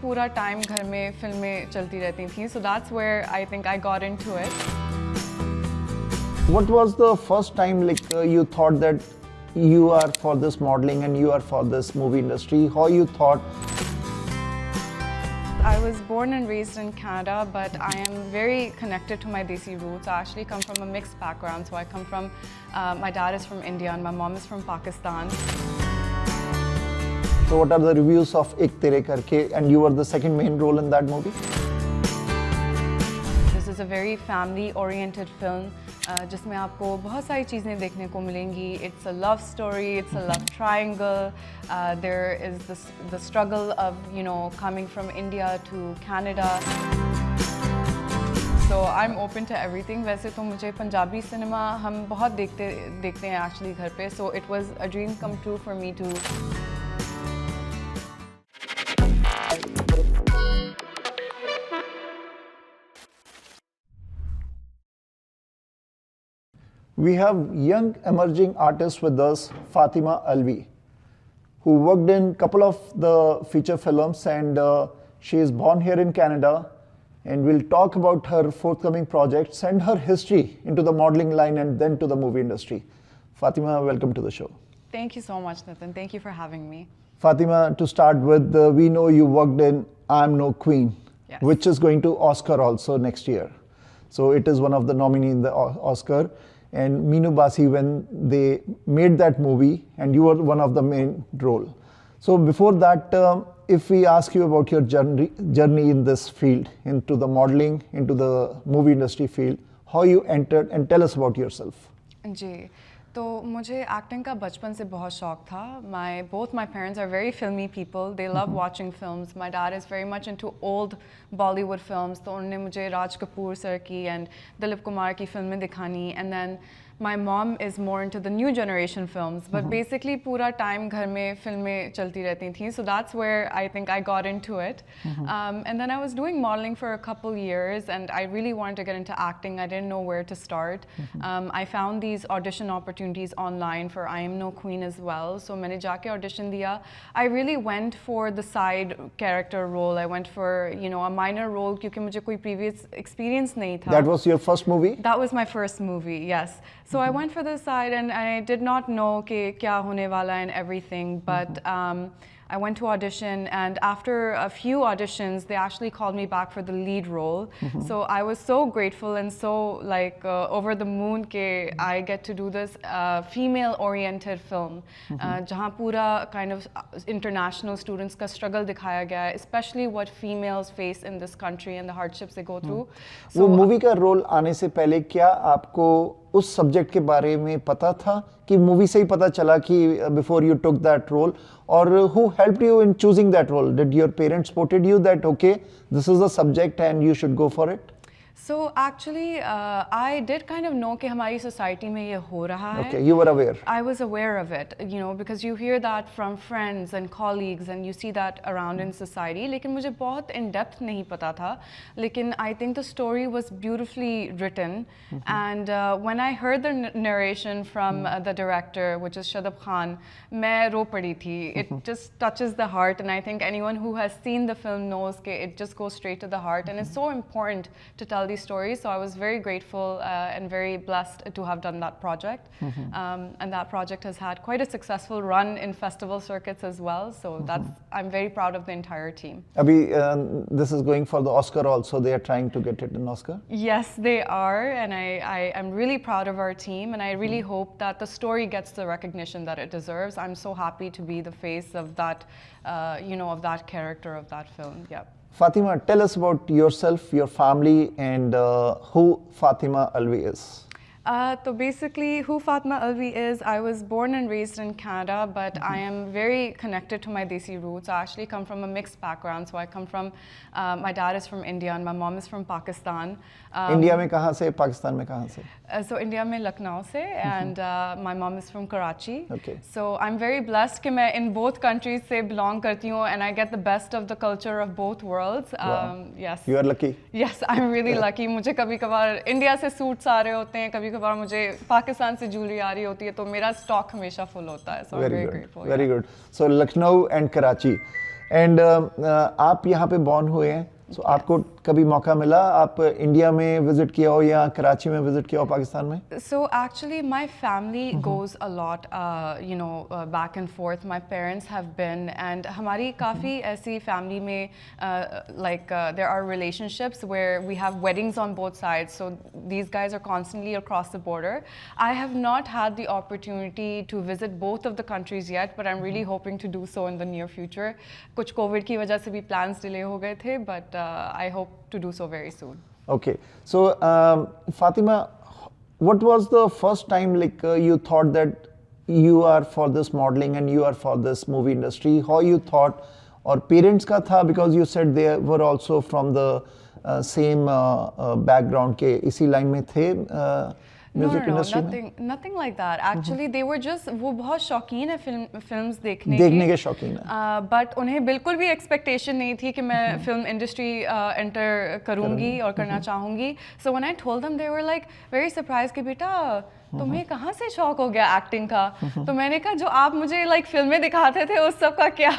पूरा टाइम घर में फिल्में चलती रहती थी, so that's where I think I got into it. What was the first time you thought that you are for this modeling and you are for this movie industry? How you thought? I was born and raised in Canada, but I am very connected to my Desi roots. I actually come from a mixed background. So I come from, my dad is from India and my mom is from Pakistan. So what are the reviews of Ek Tere Karke, and you were the second main role in that movie? This is a very family-oriented film, जिसमें आपको बहुत सारी चीज़ें देखने को मिलेंगी. It's a love story, it's a love triangle. There is the struggle of, you know, coming from India to Canada. So I'm open to everything. वैसे तो मुझे पंजाबी सिनेमा हम बहुत देखते हैं actually घर पे. So it was a dream come true for me to. We have young emerging artist with us, Fatima Alvi, who worked in a couple of the feature films, and she is born here in Canada, and we'll talk about her forthcoming projects and her history into the modeling line and then to the movie industry. Fatima, welcome to the show. Thank you so much, Nitin. Thank you for having me. Fatima, to start with, we know you worked in I'm No Queen, yes, which is going to Oscar also next year. So it is one of the nominees in the Oscar. And Meenu Basi, when they made that movie, and you were one of the main role. So before that, if we ask you about your journey in this field, into the modeling, into the movie industry field, how you entered, and tell us about yourself. जी, तो मुझे acting का बचपन से बहुत शौक था. Both my parents are very filmy people. They love watching films. My dad is very much into old Bollywood films. तो उन्होंने मुझे राज कपूर सर की and दिलीप कुमार की फिल्में दिखानी. And then my mom is more into the new generation films. But basically पूरा time घर में फिल्में चलती रहती थी. So that's where I think I got into it. And then I was doing modeling for a couple years, and I really wanted to get into acting. I didn't know where to start. I found these audition opportunities online for I Am No Queen as well. So मैंने जाके audition दिया. I really went for the side character role. I went for, you know, a minor role क्योंकि मुझे कोई previous experience नहीं था. That was your first movie? That was my first movie, yes. So I went for the side, and I did not know कि क्या होने वाला and everything, but I went to audition, and after a few auditions, they actually called me back for the lead role. So I was so grateful and so like over the moon कि I get to do this female-oriented film, जहाँ पूरा kind of international students का struggle दिखाया गया है, especially what females face in this country and the hardships they go through. वो movie का role आने से पहले क्या आपको उस सब्जेक्ट के बारे में पता था कि मूवी से ही पता चला कि before you took that role, or who helped you in choosing that role? Did your parents supported you that okay, this is the subject and you should go for it? So actually, I did kind of know कि हमारी society में ये हो रहा है. Okay, you were aware. I was aware of it, you know, because you hear that from friends and colleagues, and you see that around in society. लेकिन मुझे बहुत in depth नहीं पता था. लेकिन I think the story was beautifully written, and when I heard the narration from the director, which is Shadab Khan, मैं रो पड़ी थी. It just touches the heart, and I think anyone who has seen the film knows कि it just goes straight to the heart, and it's so important to tell these stories. So I was very grateful and very blessed to have done that project. And that project has had quite a successful run in festival circuits as well. So I'm very proud of the entire team. Abhi, this is going for the Oscar also. They are trying to get it an Oscar? Yes, they are. And I am really proud of our team. And I really hope that the story gets the recognition that it deserves. I'm so happy to be the face of that, you know, of that character of that film. Yeah. Fatima, tell us about yourself, your family, and who Fatima Alvi is. So basically, who Fatima Alvi is, I was born and raised in Canada, but I am very connected to my Desi roots. I actually come from a mixed background. So I come from, my dad is from India and my mom is from Pakistan. India में कहाँ से, Pakistan में कहाँ से? So India में लखनऊ से, and my mom is from Karachi. Okay. So I'm very blessed कि मैं in both countries से belong करती हूँ, and I get the best of the culture of both worlds. Wow. Yes. You are lucky. Yes, I'm really lucky. मुझे कभी-कभार India से suits आ रहे होते हैं, कभी-कभार मुझे पाकिस्तान से ज्वेलरी आ रही होती है, तो मेरा स्टॉक हमेशा फुल होता है. So I'm very grateful. Very good. So Lucknow and Karachi. And आप यहाँ पे बॉर्न हुए हैं, सो आपको कभी मौका मिला आप इंडिया में विजिट किया हो या कराची में विजिट किया हो पाकिस्तान में? So actually, my family goes a lot, back and forth. My parents have been, and हमारी काफ़ी ऐसी family में, there are relationships where we have weddings on both sides. So these guys are constantly across the border. I have not had the opportunity to visit both of the countries yet, but I'm really hoping to do so in the near future. कुछ COVID की वजह से भी plans delay हो गए थे, but I hope to do so very soon. Okay, so Fatima, what was the first time you thought that you are for this modeling and you are for this movie industry? How you thought, or parents का था, because you said they were also from the same background के इसी line में थे music industry में? Nothing like that. Actually, they were just, वो बहुत शौकीन है films देखने के शौकीन है, but उन्हें बिल्कुल भी expectation नहीं थी कि मैं film industry enter करूँगी और करना चाहूँगी. So when I told them, they were like very surprised कि बेटा तुम्हें कहाँ से शौक हो गया एक्टिंग का? तो मैंने कहा जो आप मुझे like फिल्में दिखाते थे उस सब का क्या?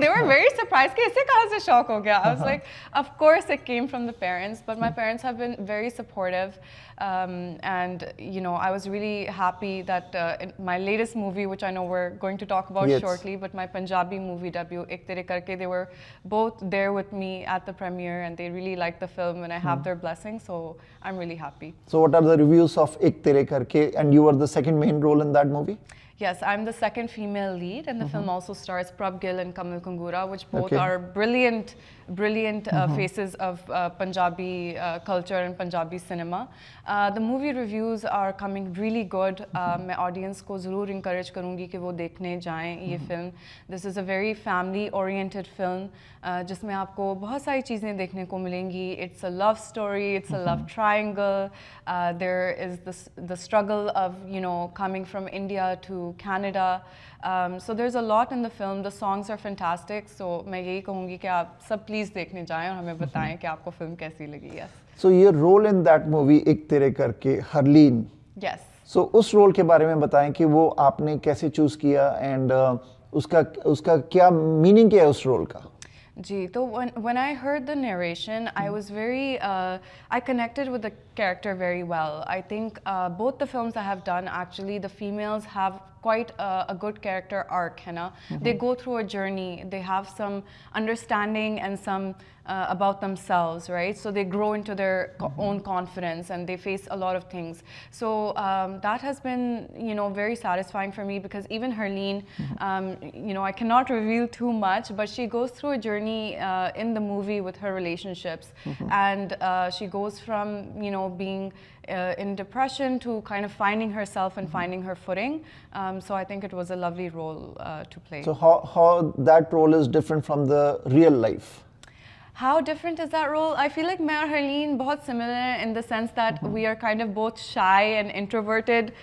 They were very surprised कि इसे कहाँ से शौक हो गया? I was like, of course it came from the parents, but my parents have been very supportive. And I was really happy that in my latest movie, which I know we're going to talk about shortly, but my Punjabi movie debut, Ek Tere Karke, they were both there with me at the premiere, and they really liked the film, and I have their blessing, so I'm really happy. So what are the reviews of Ek Tere Karke, and you were the second main role in that movie? Yes, I'm the second female lead, and the film also stars Prabh Gill and Kamal Kangura, which both are brilliant faces of Punjabi culture and Punjabi cinema. The movie reviews are coming really good. मैं audience को ज़रूर encourage करूँगी कि वो देखने जाएं ये film. This is a very family-oriented film, जिसमें आपको बहुत सारी चीज़ें देखने को मिलेंगी. It's a love story. It's a love triangle. There is the struggle of coming from India to Canada. So there's a lot in the film. The songs are fantastic. So मैं यही कहूँगी कि आप सब please देखने जाएं और हमें बताएं कि आपको film कैसी लगी. Yes. So your role in that movie एक तेरे करके हरलीन. Yes. So उस role के बारे में बताएं कि वो आपने कैसे choose किया and उसका क्या meaning क्या है उस role का? जी, तो when I heard the narration, I was very, I connected with the character very well. I think both the films I have done, actually, the females have quite a good character arc, है ना? They go through a journey, they have some understanding and some about themselves, right? So they grow into their own confidence and they face a lot of things. So that has been, very satisfying for me, because even Herleen, I cannot reveal too much, but she goes through a journey in the movie with her relationships, and she goes from, being in depression to kind of finding herself and finding her footing. So I think it was a lovely role to play. So how that role is different from the real life? How different is that role? I feel like मैं और Herleen बहुत similar in the sense that we are kind of both shy and introverted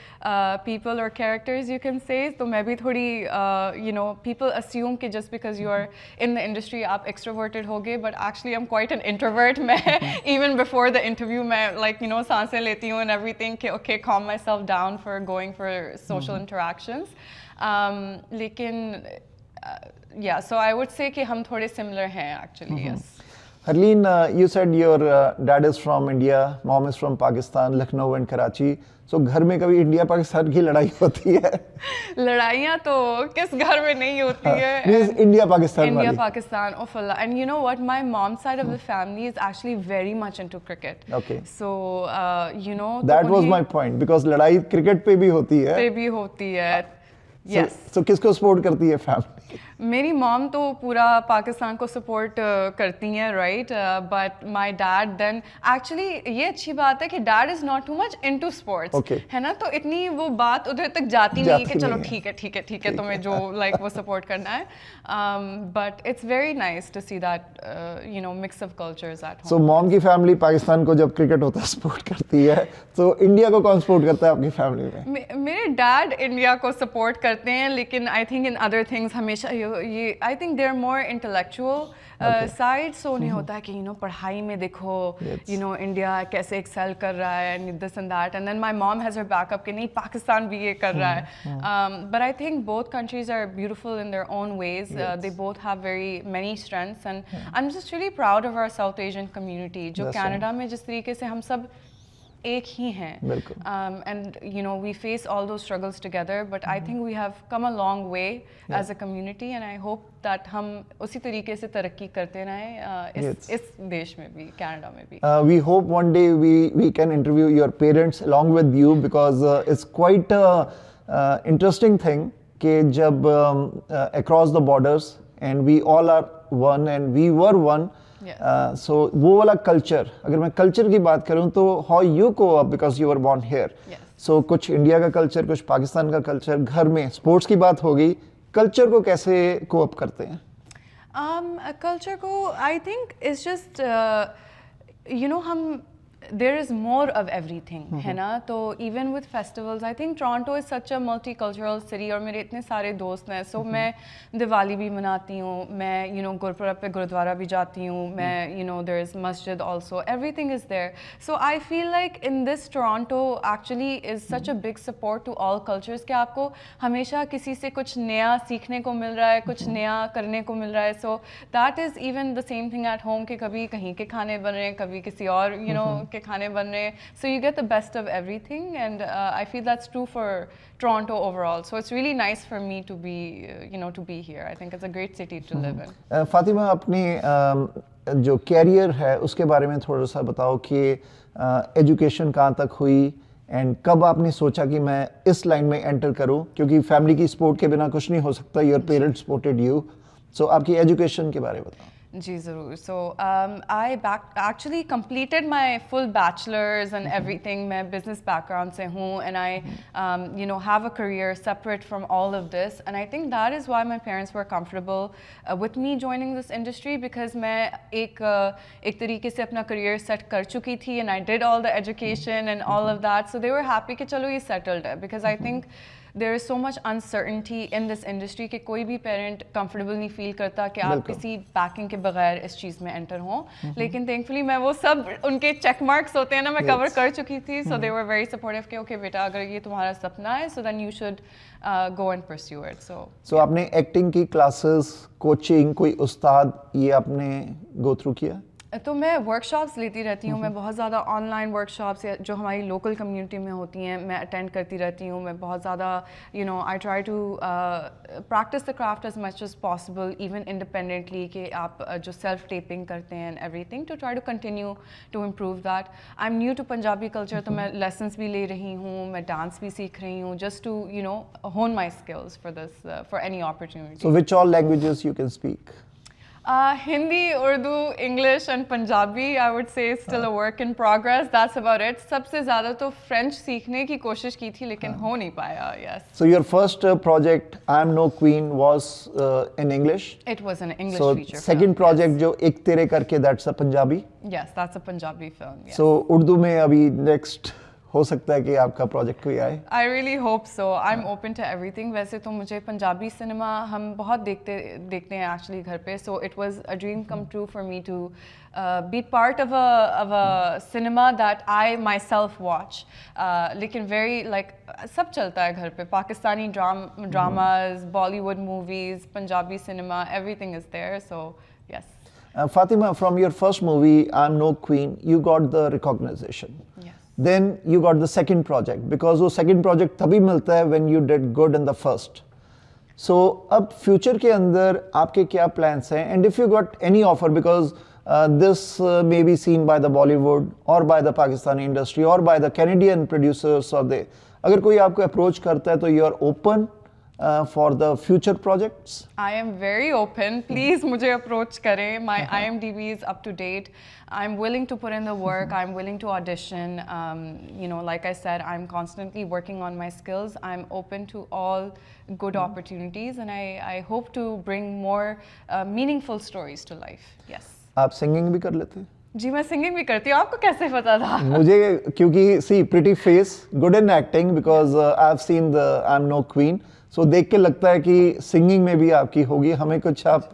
people or characters, you can say. तो मैं भी थोड़ी, people assume कि just because you are in the industry आप extroverted होगे, but actually I'm quite an introvert. मैं even before the interview मैं सांसें लेती हूँ and everything कि okay, calm myself down for going for social interactions. लेकिन yeah, so I would say कि हम थोड़े similar हैं actually. Yes. Harleen, you said your dad is from India, mom is from Pakistan, Lucknow and Karachi. So घर में कभी India Pakistan की लड़ाई होती है? लड़ाइयाँ तो किस घर में नहीं होती है? Means India Pakistan वाली. India Pakistan, oh Allah. And you know what? My mom's side of the family is actually very much into cricket. Okay. So that was my point, because लड़ाई क्रिकेट पे भी होती है. पे भी होती है. Yes. So किसको सपोर्ट करती है फैमिली? मेरी मॉम तो पूरा पाकिस्तान को सपोर्ट करती हैं, right? But my dad then actually ये अच्छी बात है कि dad is not too much into sports, है ना? तो इतनी वो बात उधर तक जाती नहीं कि चलो ठीक है तुम्हें जो वो सपोर्ट करना है. But it's very nice to see that mix of cultures at home. So mom की फैमिली पाकिस्तान को जब क्रिकेट होता है सपोर्ट करती है, तो इंडिया को कौन सपोर्ट करता है आपकी फैमिली में? मेरे डैड इंडिया को सपोर्ट करते करते हैं, लेकिन I think in other things हमेशा ये I think they are more intellectual side, so उन्हें होता है कि पढ़ाई में देखो इंडिया कैसे एक्सेल कर रहा है and this and that, and then my mom has her backup कि नहीं पाकिस्तान भी ये कर रहा है. But I think both countries are beautiful in their own ways. They both have very many strengths and I am just really proud of our South Asian community. जो Canada में जिस तरीके से हम सब एक ही हैं, and we face all those struggles together, but I think we have come a long way as a community, and I hope that हम उसी तरीके से तरक्की करते रहें इस देश में भी, कनाडा में भी. We hope one day we can interview your parents along with you, because it's quite a interesting thing कि जब across the borders and we all are one and we were one. So वो वाला culture, अगर मैं culture की बात करूं तो how you cope up because you were born here. So कुछ इंडिया का कल्चर, कुछ पाकिस्तान का कल्चर, घर में स्पोर्ट्स की बात होगी, कल्चर को कैसे कोप करते हैं? कल्चर को आई थिंक इट्स जस्ट हम there is more of everything, है ना. तो even with festivals, I think Toronto is such a multicultural city, और मेरे इतने सारे दोस्त हैं. So मैं दिवाली भी मनाती हूँ, मैं गुरपुरब पे गुरुद्वारा भी जाती हूँ, मैं there is masjid also, everything is there. So I feel like in this Toronto actually is such a big support to all cultures कि आपको हमेशा किसी से कुछ नया सीखने को मिल रहा है, कुछ नया करने को मिल रहा है. So that is even the same thing at home कि कभी कहीं के खाने बन रहे हैं, कभी किसी और के खाने बन रहे हैं. So you get the best of everything, and I feel that's true for Toronto overall. So it's really nice for me to be to be here. I think it's a great city to live in. Fatima, अपनी जो career है उसके बारे में थोड़ा सा बताओ कि एजुकेशन कहाँ तक हुई एंड कब आपने सोचा कि मैं इस लाइन में एंटर करूं, क्योंकि फैमिली की सपोर्ट के बिना कुछ नहीं हो सकता. Your parents supported you. So आपकी एजुकेशन के बारे में बताओ. जी ज़रूर. So I actually completed my full bachelor's and everything. मैं business background से हूँ, and I have a career separate from all of this, and I think that is why my parents were comfortable with me joining this industry, because मैं एक तरीके से अपना career set कर चुकी थी, and I did all the education and all of that, so they were happy कि चलो ये settled है, because I think there is so much uncertainty in this industry कि कोई भी parent comfortable नहीं feel करता कि आप किसी backing के बगैर इस चीज़ में enter हों. लेकिन thankfully मैं वो सब उनके check marks होते हैं ना, मैं cover कर चुकी थी. So they were very supportive कि okay बेटा, अगर ये तुम्हारा सपना है, so then you should go and pursue it. So आपने acting की classes, coaching, कोई उस्ताद, ये आपने go through किया? तो मैं वर्कशॉप्स लेती रहती हूँ. मैं बहुत ज़्यादा ऑनलाइन वर्कशॉप्स जो हमारी लोकल कम्युनिटी में होती हैं मैं अटेंड करती रहती हूँ. मैं बहुत ज़्यादा I try to practice the craft as much as possible, even independently, कि आप जो सेल्फ टेपिंग करते हैं and everything, to try to continue to improve that. I am new to Punjabi culture, तो मैं लेसन्स भी ले रही हूँ, मैं डांस भी सीख रही हूँ, जस्ट टू होन my skills for this, for any opportunity. So which all languages you can speak? Hindi, Urdu, English and Punjabi, I would say is still a work in progress. That's about it. सबसे ज़्यादा तो French सीखने की कोशिश की थी, लेकिन हो नहीं पाया. Yes. So your first project, I Am No Queen, was in English? It was an English feature film. So second project जो एक तेरे करके, that's a Punjabi? Yes, that's a Punjabi film. Yes. So Urdu में अभी next हो सकता है कि आपका प्रोजेक्ट कोई आए? I really hope so. I'm open to everything. वैसे तो मुझे पंजाबी सिनेमा हम बहुत देखते हैं एक्चुअली घर पे. So it was a dream come true for me to be part of a cinema that I myself watch. लेकिन very like सब चलता है घर पे. Pakistani dramas, Bollywood movies, Punjabi cinema, everything is there. So yes. Fatima, from your first movie, I'm No Queen, you got the recognition. Yes. Then you got the second project, because वो second project तभी मिलता है when you did good in the first. So अब future के अंदर आपके क्या plans हैं? And if you got any offer, because this may be seen by the Bollywood or by the Pakistani industry or by the Canadian producers, or they, अगर कोई आपको approach करता है तो you are open for the future projects? I am very open. Please मुझे approach करें. My IMDb is up to date. I'm willing to put in the work. I'm willing to audition. Like I said, I'm constantly working on my skills. I'm open to all good opportunities, and I hope to bring more meaningful stories to life. Yes. आप singing भी कर लेते हैं? जी मैं singing भी करती हूँ. आपको कैसे पता था? मुझे क्योंकि see pretty face, good in acting, because I've seen the I'm No Queen. सो देख के लगता है कि सिंगिंग में भी आपकी होगी, हमें कुछ आप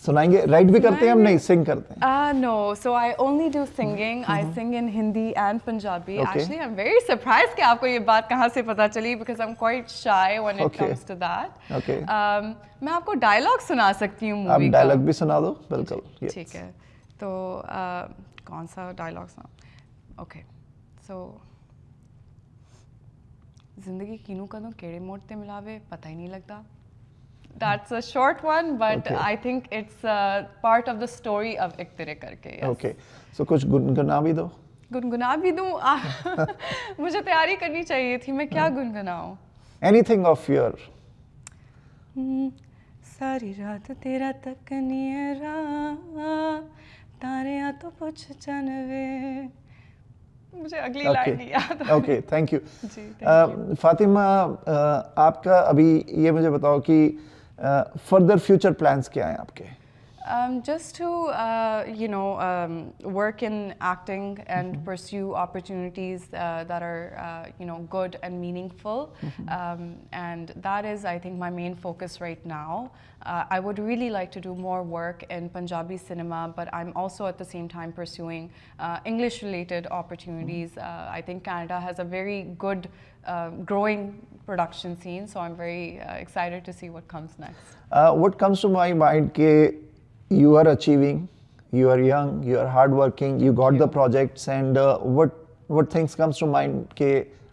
सुनाएंगे? राइट भी करते हैं हम? नहीं, सिंग करते हैं? No, so I only do singing. I sing in Hindi and Punjabi. Okay. Actually, I'm very surprised कि आपको ये बात कहाँ से पता चली, because I'm quite shy when it Okay. comes to that. Okay. मैं आपको डायलॉग सुना सकती हूँ आप मूवी का। डायलॉग भी सुना दो, बिल्कुल। Yes. ठीक है, तो कौन सा डायलॉग सुना? ओके, सो जिंदगी किनू कदों केड़े मोड़ ते मिलावे पता ही नहीं लगता। That's a short one, but Okay. I think it's part of the story of एक तेरे करके। Yes. ओके, सो कुछ गुनगुना भी दो। गुनगुना भी दूँ? मुझे तैयारी करनी चाहिए थी, मैं क्या गुनगुनाऊँ? Anything of your. सारी रात तेरा तकनियरा तारे आ तो पूछ जानवे। मुझे अगली लाइन नहीं याद। Okay, thank you. जी, thank you. फातिमा, आपका अभी ये मुझे बताओ कि फर्दर फ्यूचर प्लान्स क्या हैं आपके? Just to, work in acting and pursue opportunities that are, good and meaningful. And that is, I think, my main focus right now. I would really like to do more work in Punjabi cinema, but I'm also at the same time pursuing English-related opportunities. I think Canada has a very good growing production scene, so I'm very excited to see what comes next. What comes to my mind ke you are achieving, you are young, you are hardworking, you got the projects, and what things comes to mind के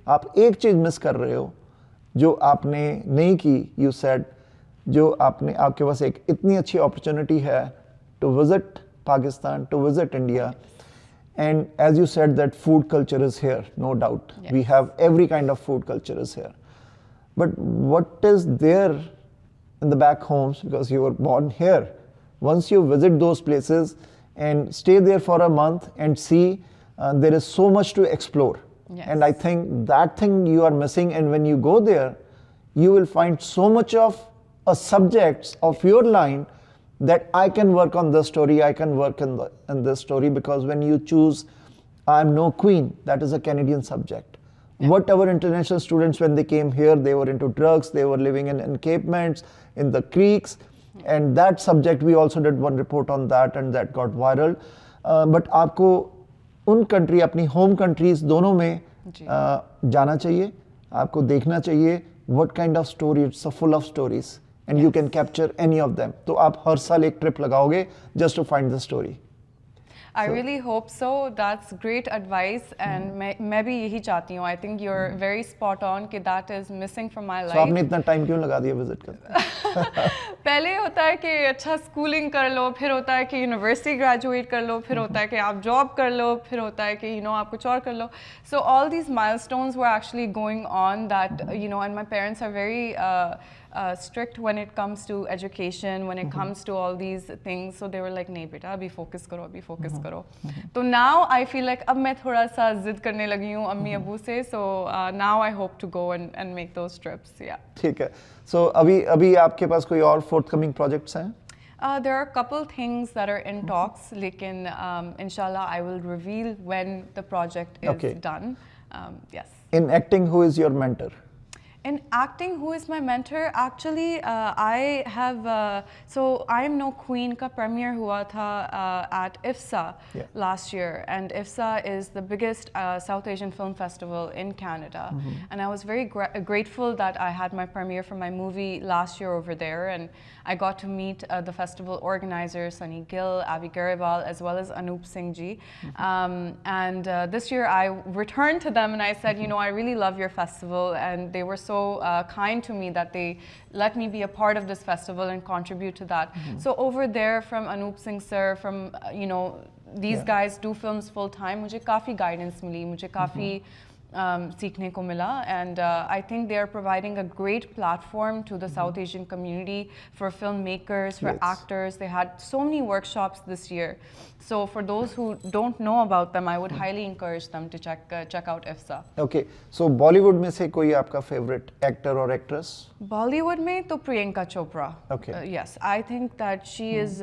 आप एक चीज़ miss कर रहे हो जो आपने नहीं की, you said, जो आपके पास एक इतनी अच्छी opportunity है to visit Pakistan, to visit India, and as you said that food culture is here, no doubt. Yes. We have every kind of food culture is here. But what is there in the back homes, because you were born here? Once you visit those places and stay there for a month and see, there is so much to explore. Yes. And I think that thing you are missing, and when you go there, you will find so much of a subjects of your line that I can work on this story, I can work in this story, because when you choose I'm No Queen, that is a Canadian subject. Yeah. Whatever international students, when they came here, they were into drugs, they were living in encampments, in the creeks, and that subject, we also did one report on that, and that got viral. But आपको उन country, अपनी home countries दोनों में जाना चाहिए, आपको देखना चाहिए what kind of story, it's so full of stories, and you can capture any of them. तो आप हर साल एक trip लगाओगे just to find the story. I really hope so. That's great advice, and मैं भी यही चाहती हूँ. I think you're very spot on कि that is missing from my life. So आपने इतना time क्यों लगा दिया visit करने? पहले होता है कि अच्छा schooling कर लो, फिर होता है कि university graduate कर लो, फिर होता है कि आप job कर लो, फिर होता है कि आप कुछ और कर लो. So all these milestones were actually going on that, and my parents are very strict when it comes to education, when it comes to all these things. So they were like, नहीं बेटा, अभी focus करो. So now I feel like अब मैं थोड़ा सा जिद करने लगी हूँ अम्मी अब्बू से. So now I hope to go and make those trips. Yeah. ठीक है. So अभी आपके पास कोई और forthcoming projects हैं? There are a couple things that are in talks, लेकिन inshallah I will reveal when the project is done. Yes. In acting, who is your mentor? In acting, who is my mentor? Actually, I have, so I Am No Queen का premiere हुआ था at IFSA last year, and IFSA is the biggest South Asian film festival in Canada. And I was very grateful that I had my premiere for my movie last year over there, and I got to meet the festival organizers, Sunny Gill, Avi Garibal, as well as Anup Singh ji. And this year I returned to them and I said, I really love your festival, and they were so kind to me that they let me be a part of this festival and contribute to that. So over there, from Anup Singh sir, from these guys do films full time, मुझे काफ़ी guidance मिली, मुझे काफ़ी सीखने को मिला, and I think they are providing a great platform to the South Asian community for filmmakers, for actors. They had so many workshops this year. So for those who don't know about them, I would highly encourage them to check out IFSA. Okay, so Bollywood में से कोई आपका favorite actor or actress? Bollywood में तो Priyanka Chopra. Okay. Yes, I think that she is.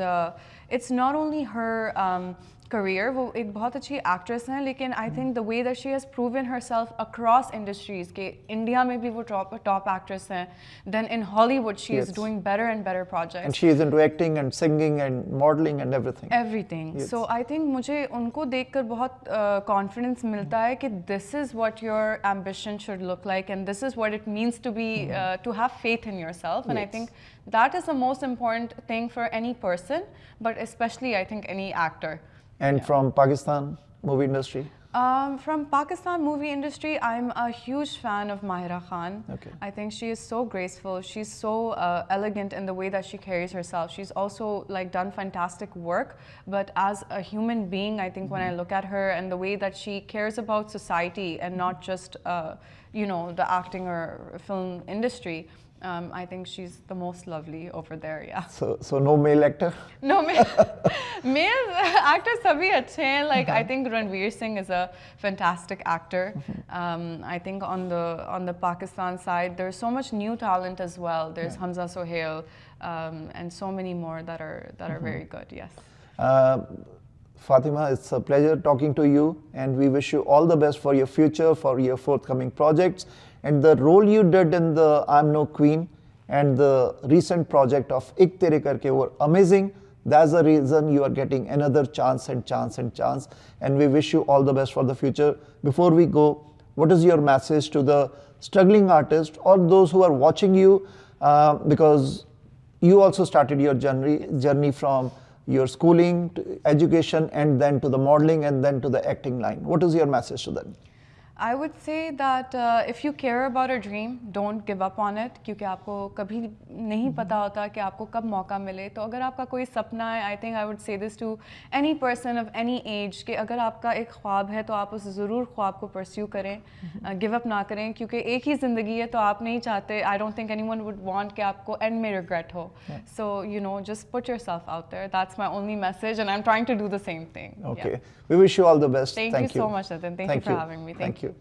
It's not only her career, वो एक बहुत अच्छी actress हैं, लेकिन I think the way that she has proven herself across industries, कि India में भी वो top actress हैं, then in Hollywood she is Yes. doing better and better projects. And she is into acting and singing and modeling and everything. Everything. Yes. So I think मुझे उनको देखकर बहुत confidence मिलता है कि this is what your ambition should look like and this is what it means to be to have faith in yourself. And I Yes. think that is the most important thing for any person, but especially I think any actor. And from Pakistan movie industry? From Pakistan movie industry, I'm a huge fan of Mahira Khan. Okay. I think she is so graceful. She's so elegant in the way that she carries herself. She's also like done fantastic work. But as a human being, I think when I look at her and the way that she cares about society and not just you know, the acting or film industry, I think she's the most lovely over there. Yeah. So no male actor? No, male actors sabhi अच्छे हैं. Like I think Ranveer Singh is a fantastic actor. I think on the Pakistan side, there's so much new talent as well. There's Hamza Sohail and so many more that are very good. Yes. Fatima, it's a pleasure talking to you, and we wish you all the best for your future, for your forthcoming projects. And the role you did in the I'm No Queen and the recent project of Ik Tere Karke were amazing. That's the reason you are getting another chance and chance and chance. And we wish you all the best for the future. Before we go, what is your message to the struggling artists or those who are watching you? Because you also started your journey from your schooling, to education, and then to the modeling, and then to the acting line. What is your message to them? I would say that if you care about a dream, don't give up on it, क्योंकि आपको कभी नहीं पता होता कि आपको कब मौका मिले. तो अगर आपका कोई सपना है, I think I would say this to any person of any age, कि अगर आपका एक ख्वाब है तो आप उस ज़रूर ख्वाब को pursue करें, give up ना करें, क्योंकि एक ही ज़िंदगी है तो आप नहीं चाहते. I don't think anyone would want कि आपको end में regret हो. So you know, just put yourself out there. That's my only message, and I'm trying to do the same thing. Okay. Yeah. We wish you all the best. Thank you so much, Nitin. Thank you for having me. Thank you.